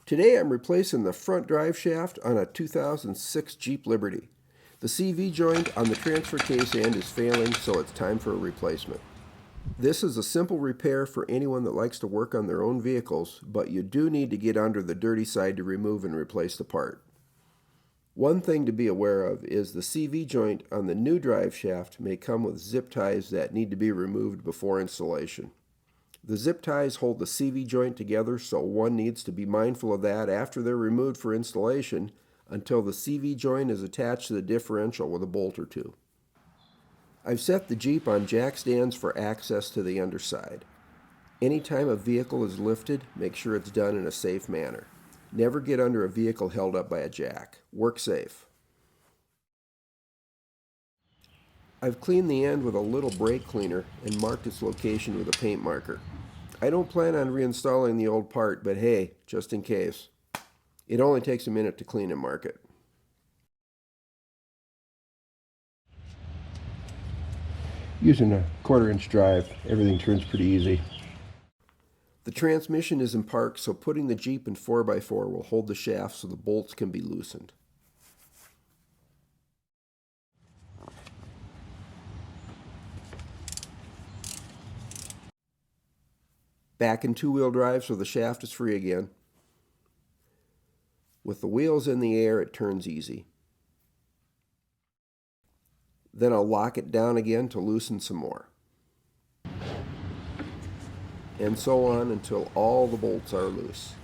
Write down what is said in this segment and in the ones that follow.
Today I'm replacing the front drive shaft on a 2006 Jeep Liberty. The CV joint on the transfer case end is failing, so it's time for a replacement. This is a simple repair for anyone that likes to work on their own vehicles, but you do need to get under the dirty side to remove and replace the part. One thing to be aware of is the CV joint on the new drive shaft may come with zip ties that need to be removed before installation. The zip ties hold the CV joint together, so one needs to be mindful of that after they're removed for installation until the CV joint is attached to the differential with a bolt or two. I've set the Jeep on jack stands for access to the underside. Anytime a vehicle is lifted, make sure it's done in a safe manner. Never get under a vehicle held up by a jack. Work safe. I've cleaned the end with a little brake cleaner and marked its location with a paint marker. I don't plan on reinstalling the old part, but hey, just in case. It only takes a minute to clean and mark it. Using a 1/4-inch drive, everything turns pretty easy. The transmission is in park, so putting the Jeep in 4x4 will hold the shaft so the bolts can be loosened. Back in 2-wheel drive so the shaft is free again. With the wheels in the air, it turns easy. Then I'll lock it down again to loosen some more. And so on until all the bolts are loose.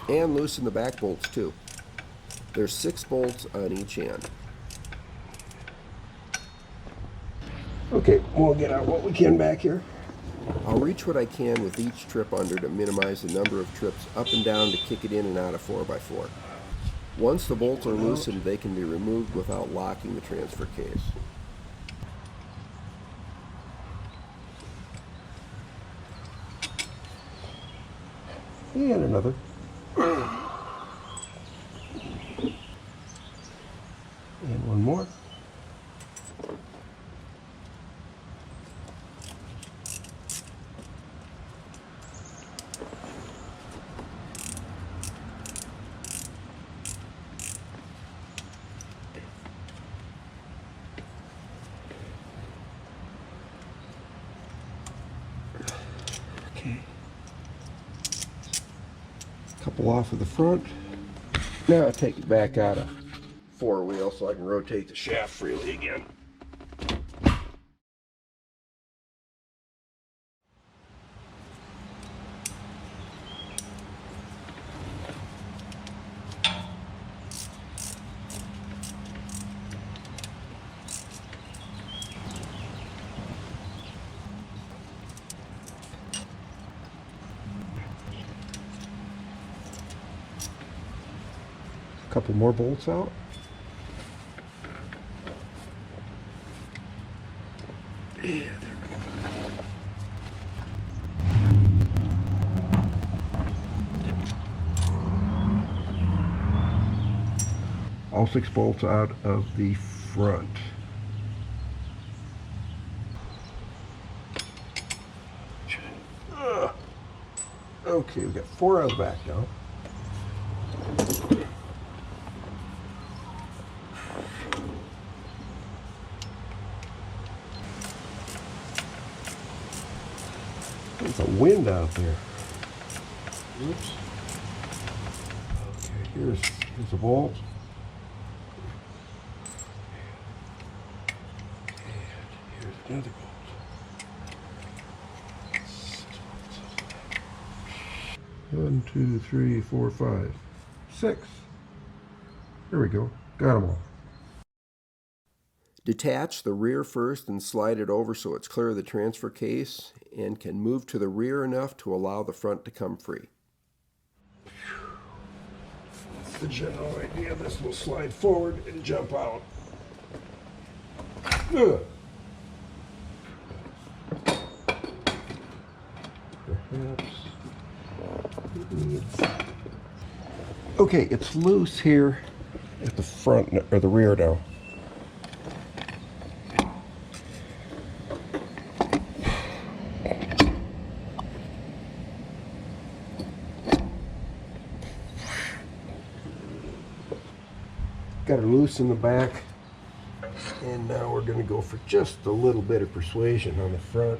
And loosen the back bolts too. There's 6 bolts on each end. Okay, we'll get out what we can back here. I'll reach what I can with each trip under to minimize the number of trips up and down to kick it in and out of 4x4. Once the bolts are loosened, they can be removed without locking the transfer case. And another. And one more. Okay. Couple off of the front. Now I'll take it back out of 4-wheel so I can rotate the shaft freely again. Couple more bolts out. Yeah, there we go. All 6 bolts out of the front. Okay, we've got 4 out the back now. There's a wind out there. Oops. Okay, here's the bolt. And here's another bolt. 6 bolts. 1, 2, 3, 4, 5, 6. There we go. Got them all. Detach the rear first and slide it over so it's clear of the transfer case and can move to the rear enough to allow the front to come free. that's the general idea. This will slide forward and jump out. Ugh. Perhaps okay, it's loose here at the front or the rear now. Got her loose in the back, and now we're going to go for just a little bit of persuasion on the front.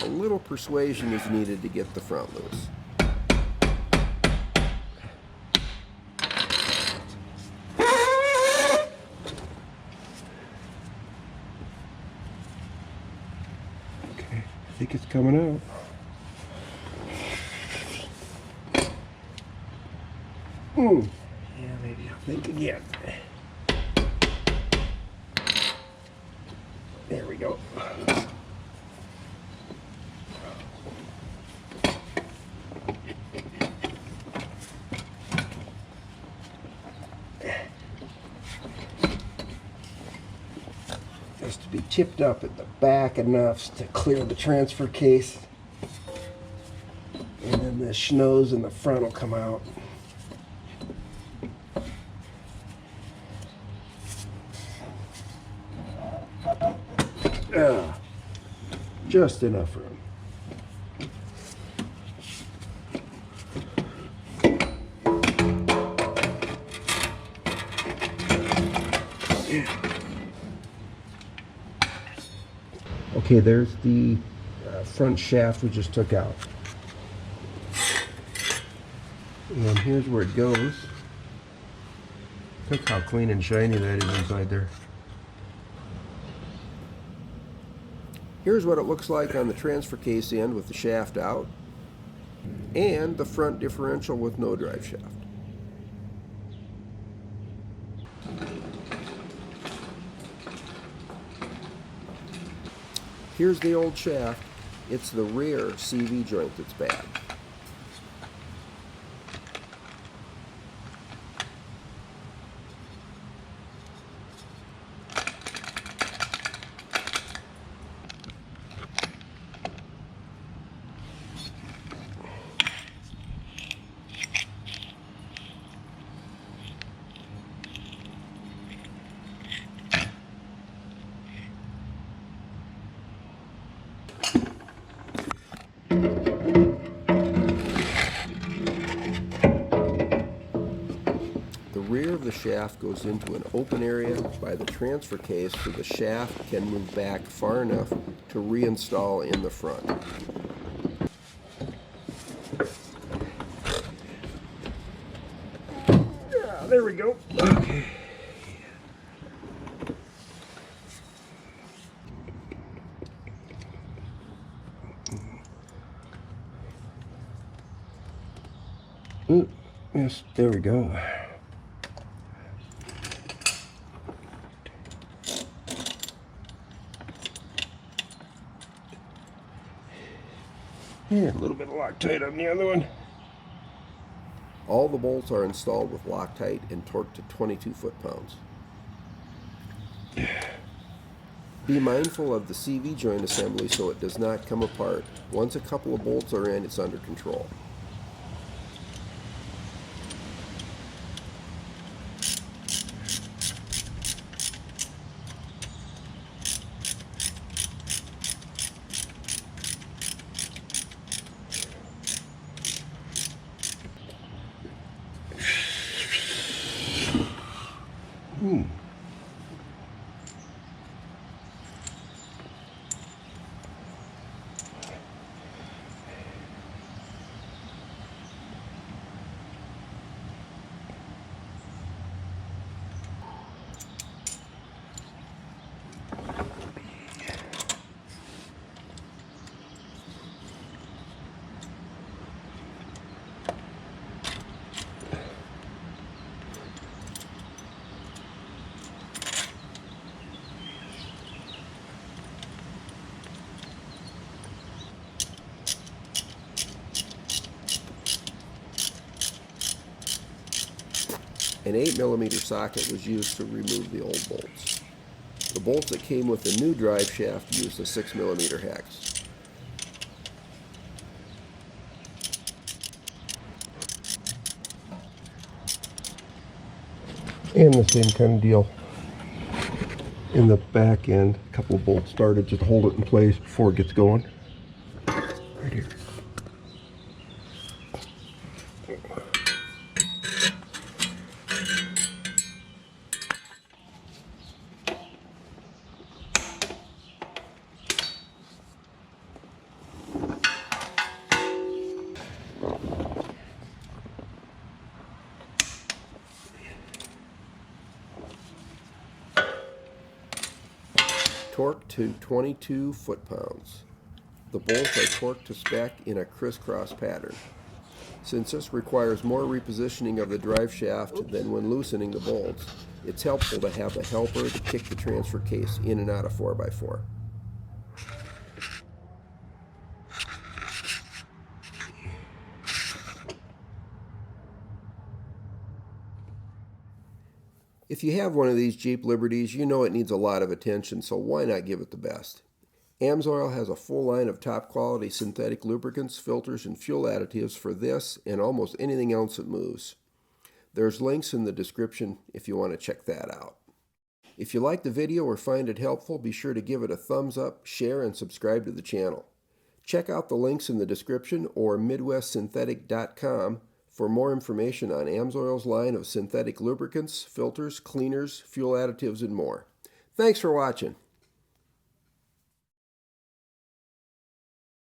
A little persuasion is needed to get the front loose. Okay, I think it's coming out. Yeah, maybe I'll think again. There we go. Has to be tipped up at the back enough to clear the transfer case, and then the schnoz in the front will come out. Just enough room. Okay, there's the front shaft we just took out. And here's where it goes. Look how clean and shiny that is inside there. Here's what it looks like on the transfer case end with the shaft out, and the front differential with no drive shaft. Here's the old shaft. It's the rear CV joint that's bad. The rear of the shaft goes into an open area by the transfer case so the shaft can move back far enough to reinstall in the front. Ah, there we go. Okay. Ooh, yes, there we go. Here, a little bit of Loctite on the other one. All the bolts are installed with Loctite and torqued to 22 foot-pounds. Be mindful of the CV joint assembly so it does not come apart. Once a couple of bolts are in, it's under control. An 8mm socket was used to remove the old bolts. The bolts that came with the new drive shaft used a 6mm hex. And the same kind of deal in the back end. A couple of bolts started just to hold it in place before it gets going. Right here. Torque to 22 foot-pounds. The bolts are torqued to spec in a crisscross pattern. Since this requires more repositioning of the drive shaft than when loosening the bolts, it's helpful to have a helper to kick the transfer case in and out of 4x4. If you have one of these Jeep Liberties, you know it needs a lot of attention, so why not give it the best? AMSOIL has a full line of top quality synthetic lubricants, filters, and fuel additives for this and almost anything else that moves. There's links in the description if you want to check that out. If you like the video or find it helpful, be sure to give it a thumbs up, share, and subscribe to the channel. Check out the links in the description or MidwestSynthetic.com for more information on AMSOIL's line of synthetic lubricants, filters, cleaners, fuel additives, and more. Thanks for watching.